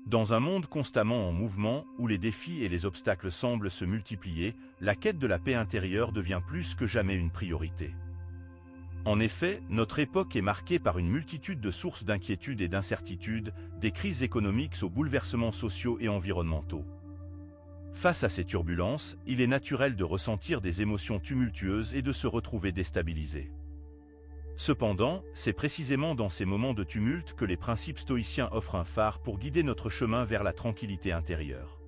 Dans un monde constamment en mouvement, où les défis et les obstacles semblent se multiplier, la quête de la paix intérieure devient plus que jamais une priorité. En effet, notre époque est marquée par une multitude de sources d'inquiétude et d'incertitude, des crises économiques aux bouleversements sociaux et environnementaux. Face à ces turbulences, il est naturel de ressentir des émotions tumultueuses et de se retrouver déstabilisé. Cependant, c'est précisément dans ces moments de tumulte que les principes stoïciens offrent un phare pour guider notre chemin vers la tranquillité intérieure.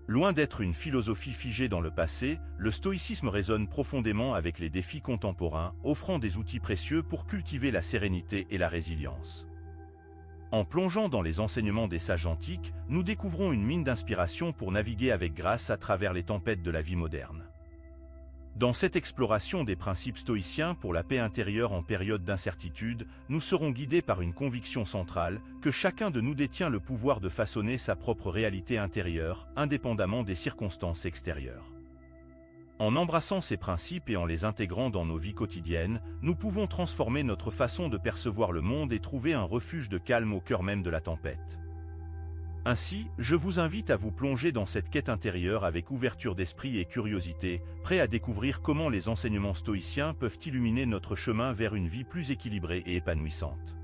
Loin d'être une philosophie figée dans le passé, le stoïcisme résonne profondément avec les défis contemporains, offrant des outils précieux pour cultiver la sérénité et la résilience. En plongeant dans les enseignements des sages antiques, nous découvrons une mine d'inspiration pour naviguer avec grâce à travers les tempêtes de la vie moderne. Dans cette exploration des principes stoïciens pour la paix intérieure en période d'incertitude, nous serons guidés par une conviction centrale, que chacun de nous détient le pouvoir de façonner sa propre réalité intérieure, indépendamment des circonstances extérieures. En embrassant ces principes et en les intégrant dans nos vies quotidiennes, nous pouvons transformer notre façon de percevoir le monde et trouver un refuge de calme au cœur même de la tempête. Ainsi, je vous invite à vous plonger dans cette quête intérieure avec ouverture d'esprit et curiosité, prêt à découvrir comment les enseignements stoïciens peuvent illuminer notre chemin vers une vie plus équilibrée et épanouissante.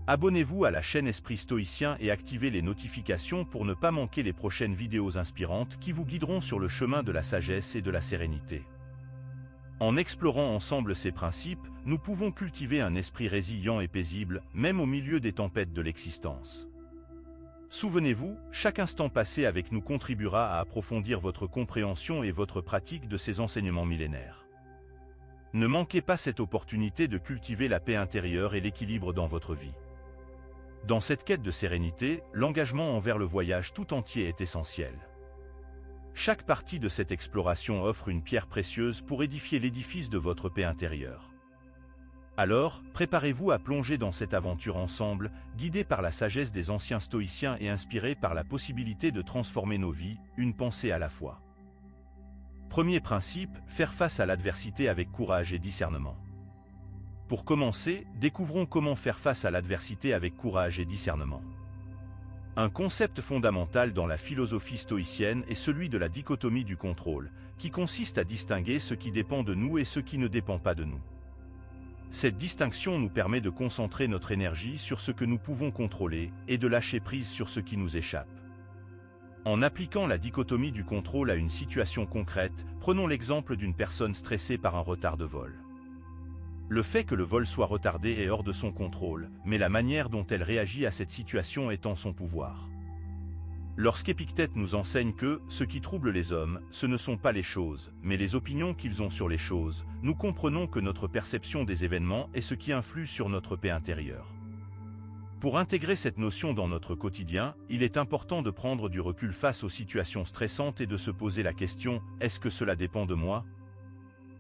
Abonnez-vous à la chaîne Esprit Stoïcien et activez les notifications pour ne pas manquer les prochaines vidéos inspirantes qui vous guideront sur le chemin de la sagesse et de la sérénité. En explorant ensemble ces principes, nous pouvons cultiver un esprit résilient et paisible, même au milieu des tempêtes de l'existence. Souvenez-vous, chaque instant passé avec nous contribuera à approfondir votre compréhension et votre pratique de ces enseignements millénaires. Ne manquez pas cette opportunité de cultiver la paix intérieure et l'équilibre dans votre vie. Dans cette quête de sérénité, l'engagement envers le voyage tout entier est essentiel. Chaque partie de cette exploration offre une pierre précieuse pour édifier l'édifice de votre paix intérieure. Alors, préparez-vous à plonger dans cette aventure ensemble, guidés par la sagesse des anciens stoïciens et inspirés par la possibilité de transformer nos vies, une pensée à la fois. Premier principe, faire face à l'adversité avec courage et discernement. Pour commencer, découvrons comment faire face à l'adversité avec courage et discernement. Un concept fondamental dans la philosophie stoïcienne est celui de la dichotomie du contrôle, qui consiste à distinguer ce qui dépend de nous et ce qui ne dépend pas de nous. Cette distinction nous permet de concentrer notre énergie sur ce que nous pouvons contrôler et de lâcher prise sur ce qui nous échappe. En appliquant la dichotomie du contrôle à une situation concrète, prenons l'exemple d'une personne stressée par un retard de vol. Le fait que le vol soit retardé est hors de son contrôle, mais la manière dont elle réagit à cette situation est en son pouvoir. Lorsqu'Épictète nous enseigne que ce qui trouble les hommes, ce ne sont pas les choses, mais les opinions qu'ils ont sur les choses, nous comprenons que notre perception des événements est ce qui influe sur notre paix intérieure. Pour intégrer cette notion dans notre quotidien, il est important de prendre du recul face aux situations stressantes et de se poser la question « Est-ce que cela dépend de moi ?»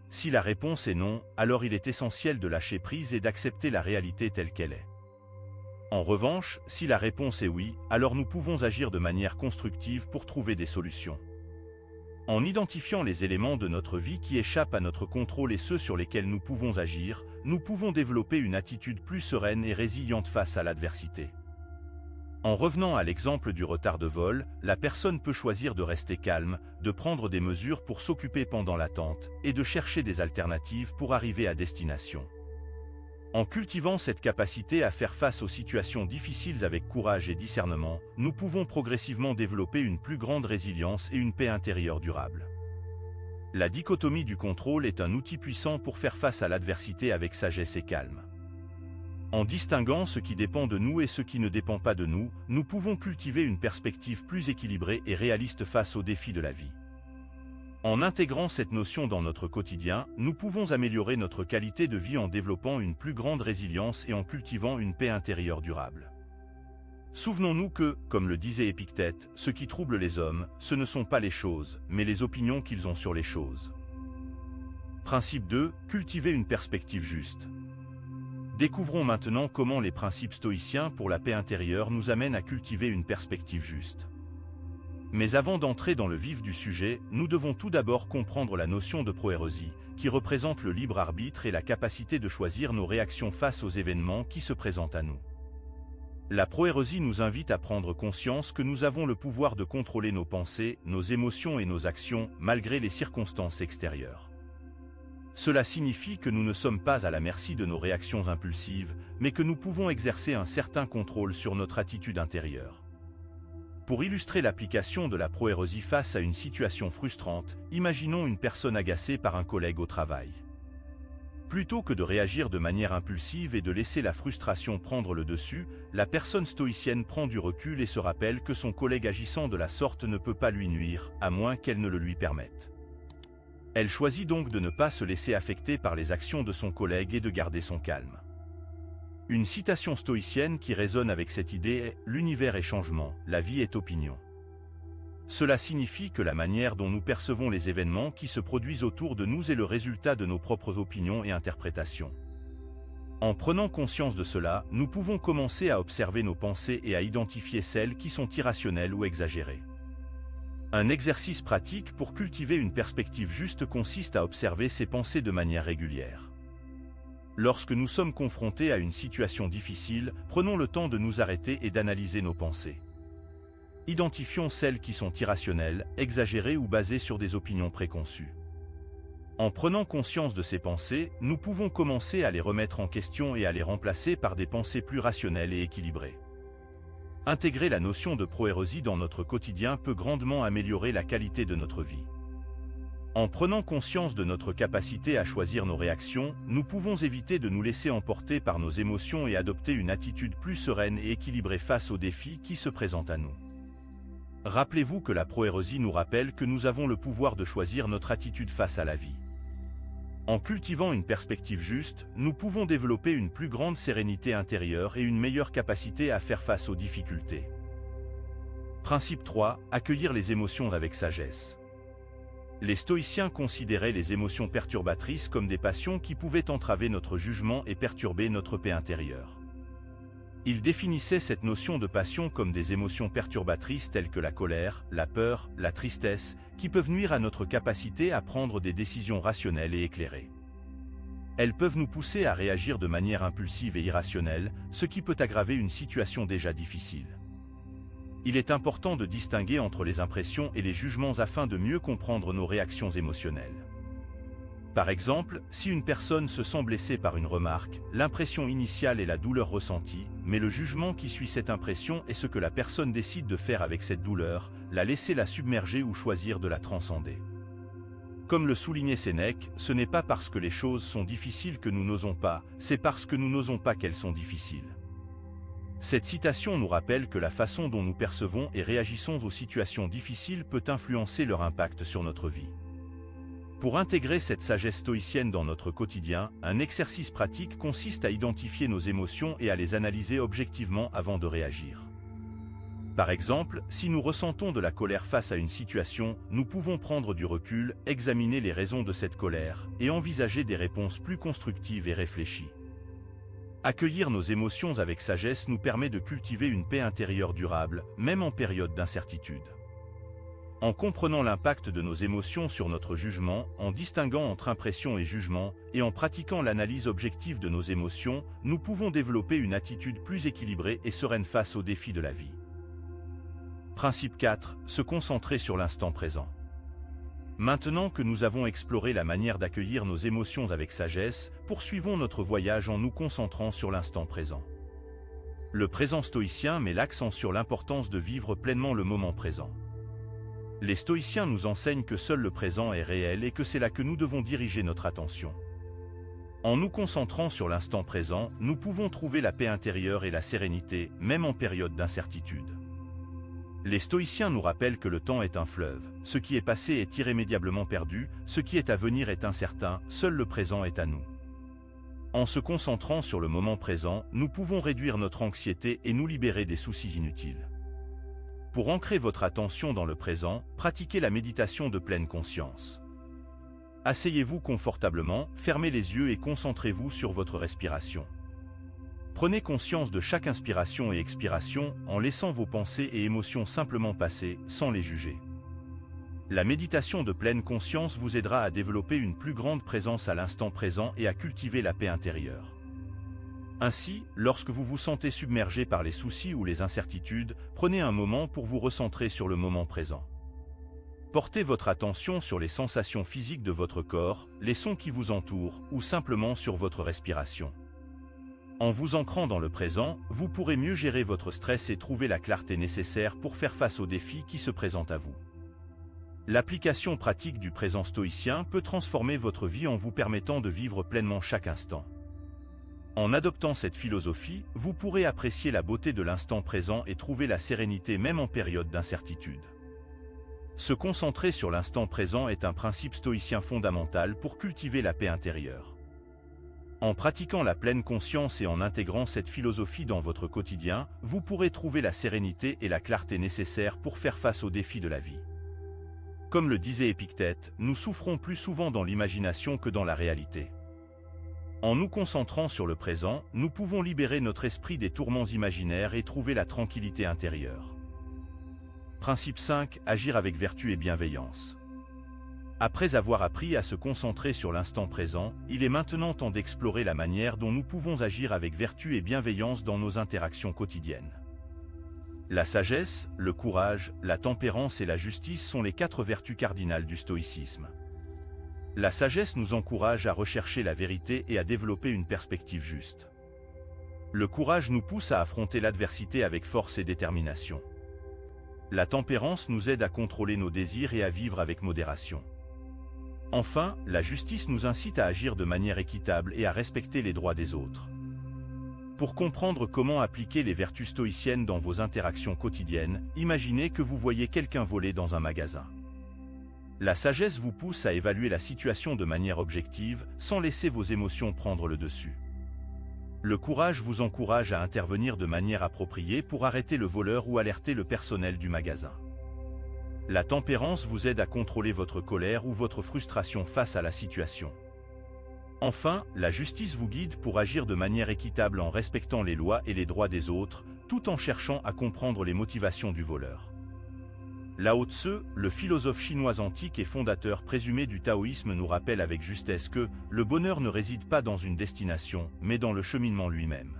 Si la réponse est non, alors il est essentiel de lâcher prise et d'accepter la réalité telle qu'elle est. En revanche, si la réponse est oui, alors nous pouvons agir de manière constructive pour trouver des solutions. En identifiant les éléments de notre vie qui échappent à notre contrôle et ceux sur lesquels nous pouvons agir, nous pouvons développer une attitude plus sereine et résiliente face à l'adversité. En revenant à l'exemple du retard de vol, la personne peut choisir de rester calme, de prendre des mesures pour s'occuper pendant l'attente, et de chercher des alternatives pour arriver à destination. En cultivant cette capacité à faire face aux situations difficiles avec courage et discernement, nous pouvons progressivement développer une plus grande résilience et une paix intérieure durable. La dichotomie du contrôle est un outil puissant pour faire face à l'adversité avec sagesse et calme. En distinguant ce qui dépend de nous et ce qui ne dépend pas de nous, nous pouvons cultiver une perspective plus équilibrée et réaliste face aux défis de la vie. En intégrant cette notion dans notre quotidien, nous pouvons améliorer notre qualité de vie en développant une plus grande résilience et en cultivant une paix intérieure durable. Souvenons-nous que, comme le disait Épictète, ce qui trouble les hommes, ce ne sont pas les choses, mais les opinions qu'ils ont sur les choses. Principe 2. Cultiver une perspective juste. Découvrons maintenant comment les principes stoïciens pour la paix intérieure nous amènent à cultiver une perspective juste. Mais avant d'entrer dans le vif du sujet, nous devons tout d'abord comprendre la notion de proérésie, qui représente le libre arbitre et la capacité de choisir nos réactions face aux événements qui se présentent à nous. La proérésie nous invite à prendre conscience que nous avons le pouvoir de contrôler nos pensées, nos émotions et nos actions, malgré les circonstances extérieures. Cela signifie que nous ne sommes pas à la merci de nos réactions impulsives, mais que nous pouvons exercer un certain contrôle sur notre attitude intérieure. Pour illustrer l'application de la proérésie face à une situation frustrante, imaginons une personne agacée par un collègue au travail. Plutôt que de réagir de manière impulsive et de laisser la frustration prendre le dessus, la personne stoïcienne prend du recul et se rappelle que son collègue agissant de la sorte ne peut pas lui nuire, à moins qu'elle ne le lui permette. Elle choisit donc de ne pas se laisser affecter par les actions de son collègue et de garder son calme. Une citation stoïcienne qui résonne avec cette idée est « L'univers est changement, la vie est opinion ». Cela signifie que la manière dont nous percevons les événements qui se produisent autour de nous est le résultat de nos propres opinions et interprétations. En prenant conscience de cela, nous pouvons commencer à observer nos pensées et à identifier celles qui sont irrationnelles ou exagérées. Un exercice pratique pour cultiver une perspective juste consiste à observer ses pensées de manière régulière. Lorsque nous sommes confrontés à une situation difficile, prenons le temps de nous arrêter et d'analyser nos pensées. Identifions celles qui sont irrationnelles, exagérées ou basées sur des opinions préconçues. En prenant conscience de ces pensées, nous pouvons commencer à les remettre en question et à les remplacer par des pensées plus rationnelles et équilibrées. Intégrer la notion de proérésie dans notre quotidien peut grandement améliorer la qualité de notre vie. En prenant conscience de notre capacité à choisir nos réactions, nous pouvons éviter de nous laisser emporter par nos émotions et adopter une attitude plus sereine et équilibrée face aux défis qui se présentent à nous. Rappelez-vous que la proérésie nous rappelle que nous avons le pouvoir de choisir notre attitude face à la vie. En cultivant une perspective juste, nous pouvons développer une plus grande sérénité intérieure et une meilleure capacité à faire face aux difficultés. Principe 3. Accueillir les émotions avec sagesse. Les stoïciens considéraient les émotions perturbatrices comme des passions qui pouvaient entraver notre jugement et perturber notre paix intérieure. Ils définissaient cette notion de passion comme des émotions perturbatrices telles que la colère, la peur, la tristesse, qui peuvent nuire à notre capacité à prendre des décisions rationnelles et éclairées. Elles peuvent nous pousser à réagir de manière impulsive et irrationnelle, ce qui peut aggraver une situation déjà difficile. Il est important de distinguer entre les impressions et les jugements afin de mieux comprendre nos réactions émotionnelles. Par exemple, si une personne se sent blessée par une remarque, l'impression initiale est la douleur ressentie, mais le jugement qui suit cette impression est ce que la personne décide de faire avec cette douleur, la laisser la submerger ou choisir de la transcender. Comme le soulignait Sénèque, ce n'est pas parce que les choses sont difficiles que nous n'osons pas, c'est parce que nous n'osons pas qu'elles sont difficiles. Cette citation nous rappelle que la façon dont nous percevons et réagissons aux situations difficiles peut influencer leur impact sur notre vie. Pour intégrer cette sagesse stoïcienne dans notre quotidien, un exercice pratique consiste à identifier nos émotions et à les analyser objectivement avant de réagir. Par exemple, si nous ressentons de la colère face à une situation, nous pouvons prendre du recul, examiner les raisons de cette colère, et envisager des réponses plus constructives et réfléchies. Accueillir nos émotions avec sagesse nous permet de cultiver une paix intérieure durable, même en période d'incertitude. En comprenant l'impact de nos émotions sur notre jugement, en distinguant entre impression et jugement, et en pratiquant l'analyse objective de nos émotions, nous pouvons développer une attitude plus équilibrée et sereine face aux défis de la vie. Principe 4. Se concentrer sur l'instant présent. Maintenant que nous avons exploré la manière d'accueillir nos émotions avec sagesse, poursuivons notre voyage en nous concentrant sur l'instant présent. Le présent stoïcien met l'accent sur l'importance de vivre pleinement le moment présent. Les stoïciens nous enseignent que seul le présent est réel et que c'est là que nous devons diriger notre attention. En nous concentrant sur l'instant présent, nous pouvons trouver la paix intérieure et la sérénité, même en période d'incertitude. Les stoïciens nous rappellent que le temps est un fleuve, ce qui est passé est irrémédiablement perdu, ce qui est à venir est incertain, seul le présent est à nous. En se concentrant sur le moment présent, nous pouvons réduire notre anxiété et nous libérer des soucis inutiles. Pour ancrer votre attention dans le présent, pratiquez la méditation de pleine conscience. Asseyez-vous confortablement, fermez les yeux et concentrez-vous sur votre respiration. Prenez conscience de chaque inspiration et expiration en laissant vos pensées et émotions simplement passer, sans les juger. La méditation de pleine conscience vous aidera à développer une plus grande présence à l'instant présent et à cultiver la paix intérieure. Ainsi, lorsque vous vous sentez submergé par les soucis ou les incertitudes, prenez un moment pour vous recentrer sur le moment présent. Portez votre attention sur les sensations physiques de votre corps, les sons qui vous entourent, ou simplement sur votre respiration. En vous ancrant dans le présent, vous pourrez mieux gérer votre stress et trouver la clarté nécessaire pour faire face aux défis qui se présentent à vous. L'application pratique du présent stoïcien peut transformer votre vie en vous permettant de vivre pleinement chaque instant. En adoptant cette philosophie, vous pourrez apprécier la beauté de l'instant présent et trouver la sérénité même en période d'incertitude. Se concentrer sur l'instant présent est un principe stoïcien fondamental pour cultiver la paix intérieure. En pratiquant la pleine conscience et en intégrant cette philosophie dans votre quotidien, vous pourrez trouver la sérénité et la clarté nécessaires pour faire face aux défis de la vie. Comme le disait Épictète, nous souffrons plus souvent dans l'imagination que dans la réalité. En nous concentrant sur le présent, nous pouvons libérer notre esprit des tourments imaginaires et trouver la tranquillité intérieure. Principe 5. Agir avec vertu et bienveillance. Après avoir appris à se concentrer sur l'instant présent, il est maintenant temps d'explorer la manière dont nous pouvons agir avec vertu et bienveillance dans nos interactions quotidiennes. La sagesse, le courage, la tempérance et la justice sont les 4 vertus cardinales du stoïcisme. La sagesse nous encourage à rechercher la vérité et à développer une perspective juste. Le courage nous pousse à affronter l'adversité avec force et détermination. La tempérance nous aide à contrôler nos désirs et à vivre avec modération. Enfin, la justice nous incite à agir de manière équitable et à respecter les droits des autres. Pour comprendre comment appliquer les vertus stoïciennes dans vos interactions quotidiennes, imaginez que vous voyez quelqu'un voler dans un magasin. La sagesse vous pousse à évaluer la situation de manière objective, sans laisser vos émotions prendre le dessus. Le courage vous encourage à intervenir de manière appropriée pour arrêter le voleur ou alerter le personnel du magasin. La tempérance vous aide à contrôler votre colère ou votre frustration face à la situation. Enfin, la justice vous guide pour agir de manière équitable en respectant les lois et les droits des autres, tout en cherchant à comprendre les motivations du voleur. Lao Tse, le philosophe chinois antique et fondateur présumé du taoïsme, nous rappelle avec justesse que le bonheur ne réside pas dans une destination, mais dans le cheminement lui-même.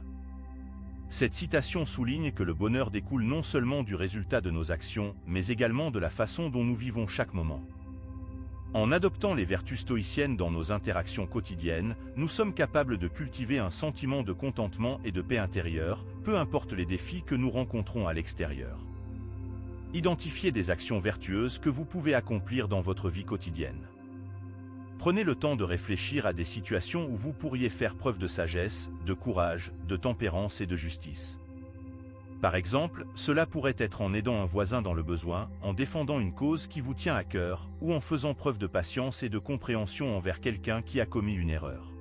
Cette citation souligne que le bonheur découle non seulement du résultat de nos actions, mais également de la façon dont nous vivons chaque moment. En adoptant les vertus stoïciennes dans nos interactions quotidiennes, nous sommes capables de cultiver un sentiment de contentement et de paix intérieure, peu importe les défis que nous rencontrons à l'extérieur. Identifiez des actions vertueuses que vous pouvez accomplir dans votre vie quotidienne. Prenez le temps de réfléchir à des situations où vous pourriez faire preuve de sagesse, de courage, de tempérance et de justice. Par exemple, cela pourrait être en aidant un voisin dans le besoin, en défendant une cause qui vous tient à cœur, ou en faisant preuve de patience et de compréhension envers quelqu'un qui a commis une erreur.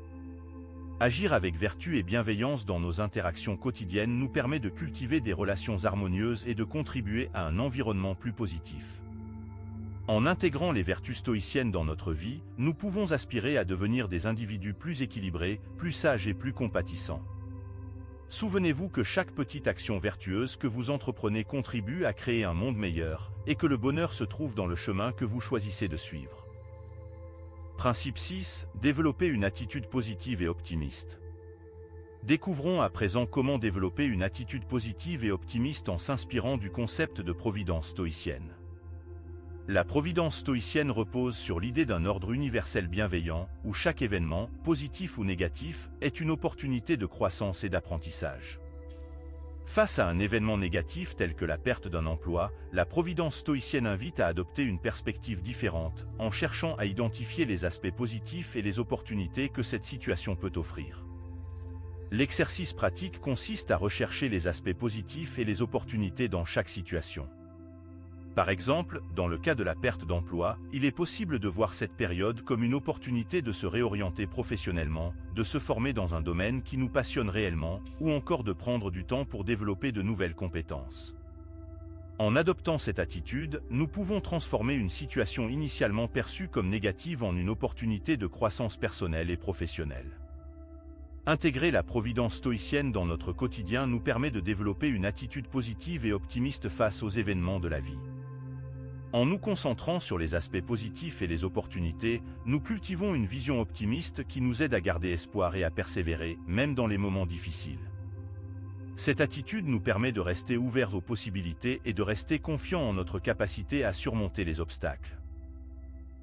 Agir avec vertu et bienveillance dans nos interactions quotidiennes nous permet de cultiver des relations harmonieuses et de contribuer à un environnement plus positif. En intégrant les vertus stoïciennes dans notre vie, nous pouvons aspirer à devenir des individus plus équilibrés, plus sages et plus compatissants. Souvenez-vous que chaque petite action vertueuse que vous entreprenez contribue à créer un monde meilleur, et que le bonheur se trouve dans le chemin que vous choisissez de suivre. Principe 6. Développer une attitude positive et optimiste. Découvrons à présent comment développer une attitude positive et optimiste en s'inspirant du concept de providence stoïcienne. La providence stoïcienne repose sur l'idée d'un ordre universel bienveillant, où chaque événement, positif ou négatif, est une opportunité de croissance et d'apprentissage. Face à un événement négatif tel que la perte d'un emploi, la providence stoïcienne invite à adopter une perspective différente, en cherchant à identifier les aspects positifs et les opportunités que cette situation peut offrir. L'exercice pratique consiste à rechercher les aspects positifs et les opportunités dans chaque situation. Par exemple, dans le cas de la perte d'emploi, il est possible de voir cette période comme une opportunité de se réorienter professionnellement, de se former dans un domaine qui nous passionne réellement, ou encore de prendre du temps pour développer de nouvelles compétences. En adoptant cette attitude, nous pouvons transformer une situation initialement perçue comme négative en une opportunité de croissance personnelle et professionnelle. Intégrer la providence stoïcienne dans notre quotidien nous permet de développer une attitude positive et optimiste face aux événements de la vie. En nous concentrant sur les aspects positifs et les opportunités, nous cultivons une vision optimiste qui nous aide à garder espoir et à persévérer, même dans les moments difficiles. Cette attitude nous permet de rester ouverts aux possibilités et de rester confiants en notre capacité à surmonter les obstacles.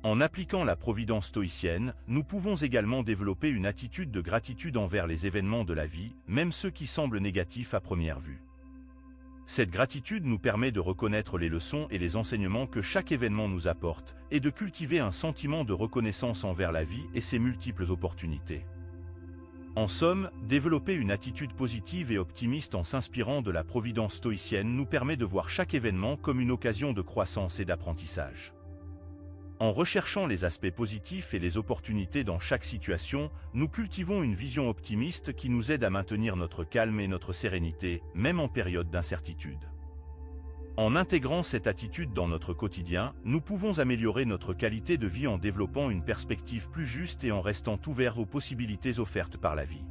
En appliquant la providence stoïcienne, nous pouvons également développer une attitude de gratitude envers les événements de la vie, même ceux qui semblent négatifs à première vue. Cette gratitude nous permet de reconnaître les leçons et les enseignements que chaque événement nous apporte, et de cultiver un sentiment de reconnaissance envers la vie et ses multiples opportunités. En somme, développer une attitude positive et optimiste en s'inspirant de la providence stoïcienne nous permet de voir chaque événement comme une occasion de croissance et d'apprentissage. En recherchant les aspects positifs et les opportunités dans chaque situation, nous cultivons une vision optimiste qui nous aide à maintenir notre calme et notre sérénité, même en période d'incertitude. En intégrant cette attitude dans notre quotidien, nous pouvons améliorer notre qualité de vie en développant une perspective plus juste et en restant ouverts aux possibilités offertes par la vie.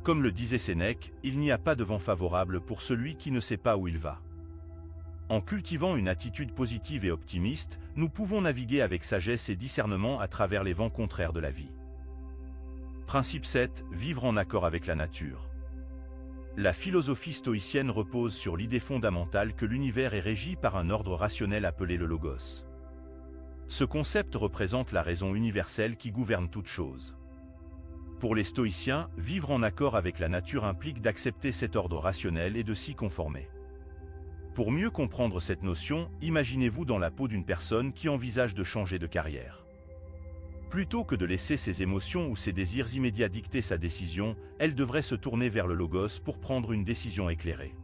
Comme le disait Sénèque, il n'y a pas de vent favorable pour celui qui ne sait pas où il va. En cultivant une attitude positive et optimiste, nous pouvons naviguer avec sagesse et discernement à travers les vents contraires de la vie. Principe 7. Vivre en accord avec la nature. La philosophie stoïcienne repose sur l'idée fondamentale que l'univers est régi par un ordre rationnel appelé le logos. Ce concept représente la raison universelle qui gouverne toute chose. Pour les stoïciens, vivre en accord avec la nature implique d'accepter cet ordre rationnel et de s'y conformer. Pour mieux comprendre cette notion, imaginez-vous dans la peau d'une personne qui envisage de changer de carrière. Plutôt que de laisser ses émotions ou ses désirs immédiats dicter sa décision, elle devrait se tourner vers le logos pour prendre une décision éclairée.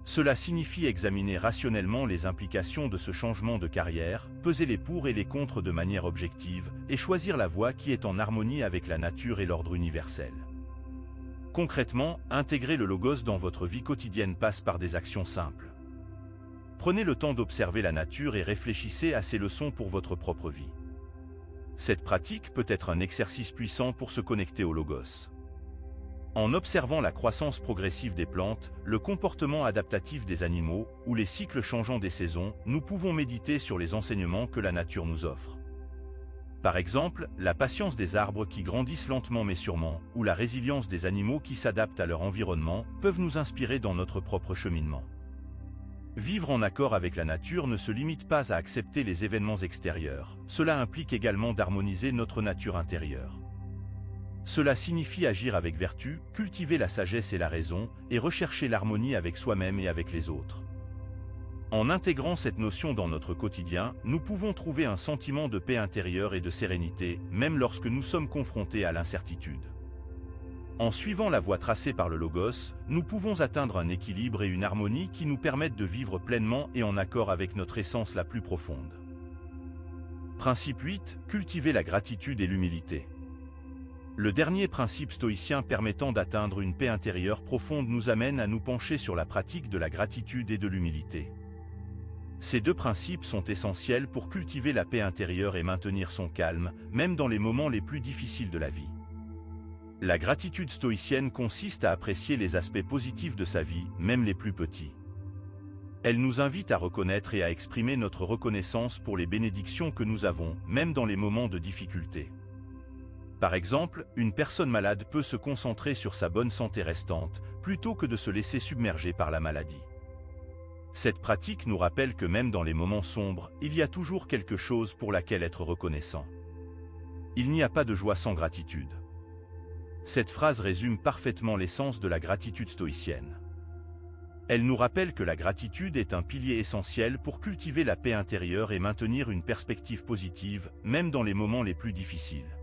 Cela signifie examiner rationnellement les implications de ce changement de carrière, peser les pour et les contre de manière objective, et choisir la voie qui est en harmonie avec la nature et l'ordre universel. Concrètement, intégrer le logos dans votre vie quotidienne passe par des actions simples. Prenez le temps d'observer la nature et réfléchissez à ses leçons pour votre propre vie. Cette pratique peut être un exercice puissant pour se connecter au logos. En observant la croissance progressive des plantes, le comportement adaptatif des animaux ou les cycles changeants des saisons, nous pouvons méditer sur les enseignements que la nature nous offre. Par exemple, la patience des arbres qui grandissent lentement mais sûrement, ou la résilience des animaux qui s'adaptent à leur environnement, peuvent nous inspirer dans notre propre cheminement. Vivre en accord avec la nature ne se limite pas à accepter les événements extérieurs, cela implique également d'harmoniser notre nature intérieure. Cela signifie agir avec vertu, cultiver la sagesse et la raison, et rechercher l'harmonie avec soi-même et avec les autres. En intégrant cette notion dans notre quotidien, nous pouvons trouver un sentiment de paix intérieure et de sérénité, même lorsque nous sommes confrontés à l'incertitude. En suivant la voie tracée par le logos, nous pouvons atteindre un équilibre et une harmonie qui nous permettent de vivre pleinement et en accord avec notre essence la plus profonde. Principe 8. Cultiver la gratitude et l'humilité. Le dernier principe stoïcien permettant d'atteindre une paix intérieure profonde nous amène à nous pencher sur la pratique de la gratitude et de l'humilité. Ces deux principes sont essentiels pour cultiver la paix intérieure et maintenir son calme, même dans les moments les plus difficiles de la vie. La gratitude stoïcienne consiste à apprécier les aspects positifs de sa vie, même les plus petits. Elle nous invite à reconnaître et à exprimer notre reconnaissance pour les bénédictions que nous avons, même dans les moments de difficulté. Par exemple, une personne malade peut se concentrer sur sa bonne santé restante, plutôt que de se laisser submerger par la maladie. Cette pratique nous rappelle que même dans les moments sombres, il y a toujours quelque chose pour laquelle être reconnaissant. Il n'y a pas de joie sans gratitude. Cette phrase résume parfaitement l'essence de la gratitude stoïcienne. Elle nous rappelle que la gratitude est un pilier essentiel pour cultiver la paix intérieure et maintenir une perspective positive, même dans les moments les plus difficiles.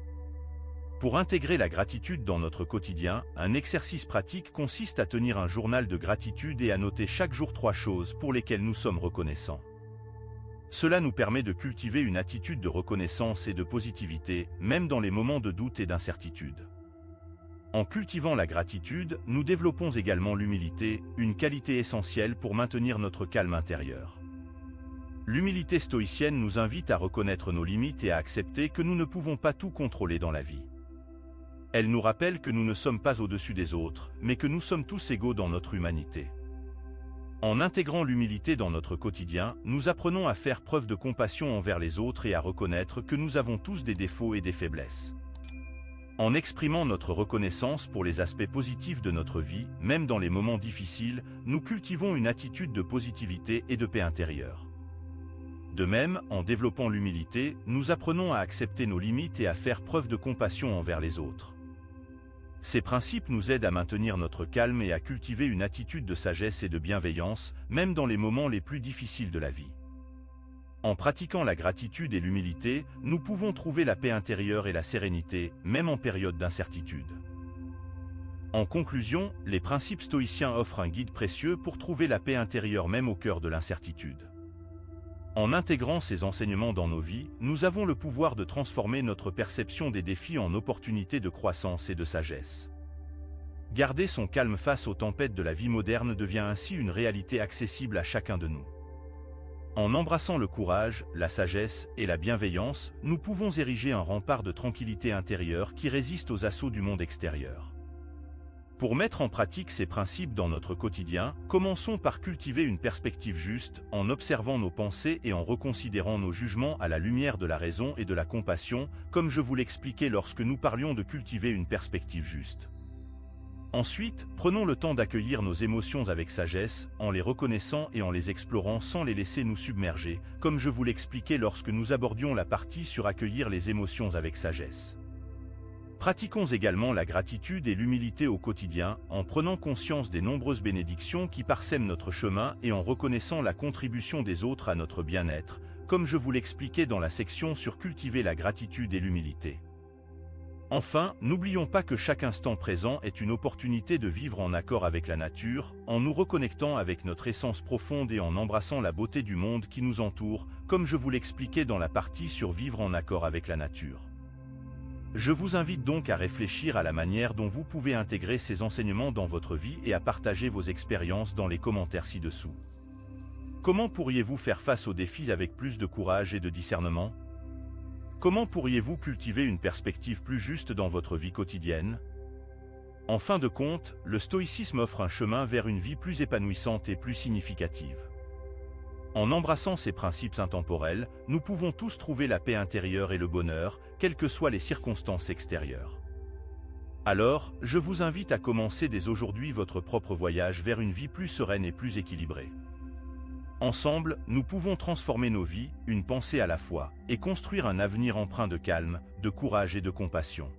Pour intégrer la gratitude dans notre quotidien, un exercice pratique consiste à tenir un journal de gratitude et à noter chaque jour 3 choses pour lesquelles nous sommes reconnaissants. Cela nous permet de cultiver une attitude de reconnaissance et de positivité, même dans les moments de doute et d'incertitude. En cultivant la gratitude, nous développons également l'humilité, une qualité essentielle pour maintenir notre calme intérieur. L'humilité stoïcienne nous invite à reconnaître nos limites et à accepter que nous ne pouvons pas tout contrôler dans la vie. Elle nous rappelle que nous ne sommes pas au-dessus des autres, mais que nous sommes tous égaux dans notre humanité. En intégrant l'humilité dans notre quotidien, nous apprenons à faire preuve de compassion envers les autres et à reconnaître que nous avons tous des défauts et des faiblesses. En exprimant notre reconnaissance pour les aspects positifs de notre vie, même dans les moments difficiles, nous cultivons une attitude de positivité et de paix intérieure. De même, en développant l'humilité, nous apprenons à accepter nos limites et à faire preuve de compassion envers les autres. Ces principes nous aident à maintenir notre calme et à cultiver une attitude de sagesse et de bienveillance, même dans les moments les plus difficiles de la vie. En pratiquant la gratitude et l'humilité, nous pouvons trouver la paix intérieure et la sérénité, même en période d'incertitude. En conclusion, les principes stoïciens offrent un guide précieux pour trouver la paix intérieure même au cœur de l'incertitude. En intégrant ces enseignements dans nos vies, nous avons le pouvoir de transformer notre perception des défis en opportunités de croissance et de sagesse. Garder son calme face aux tempêtes de la vie moderne devient ainsi une réalité accessible à chacun de nous. En embrassant le courage, la sagesse et la bienveillance, nous pouvons ériger un rempart de tranquillité intérieure qui résiste aux assauts du monde extérieur. Pour mettre en pratique ces principes dans notre quotidien, commençons par cultiver une perspective juste, en observant nos pensées et en reconsidérant nos jugements à la lumière de la raison et de la compassion, comme je vous l'expliquais lorsque nous parlions de cultiver une perspective juste. Ensuite, prenons le temps d'accueillir nos émotions avec sagesse, en les reconnaissant et en les explorant sans les laisser nous submerger, comme je vous l'expliquais lorsque nous abordions la partie sur accueillir les émotions avec sagesse. Pratiquons également la gratitude et l'humilité au quotidien, en prenant conscience des nombreuses bénédictions qui parsèment notre chemin et en reconnaissant la contribution des autres à notre bien-être, comme je vous l'expliquais dans la section sur cultiver la gratitude et l'humilité. Enfin, n'oublions pas que chaque instant présent est une opportunité de vivre en accord avec la nature, en nous reconnectant avec notre essence profonde et en embrassant la beauté du monde qui nous entoure, comme je vous l'expliquais dans la partie sur vivre en accord avec la nature. Je vous invite donc à réfléchir à la manière dont vous pouvez intégrer ces enseignements dans votre vie et à partager vos expériences dans les commentaires ci-dessous. Comment pourriez-vous faire face aux défis avec plus de courage et de discernement ? Comment pourriez-vous cultiver une perspective plus juste dans votre vie quotidienne ? En fin de compte, le stoïcisme offre un chemin vers une vie plus épanouissante et plus significative. En embrassant ces principes intemporels, nous pouvons tous trouver la paix intérieure et le bonheur, quelles que soient les circonstances extérieures. Alors, je vous invite à commencer dès aujourd'hui votre propre voyage vers une vie plus sereine et plus équilibrée. Ensemble, nous pouvons transformer nos vies, une pensée à la fois, et construire un avenir empreint de calme, de courage et de compassion.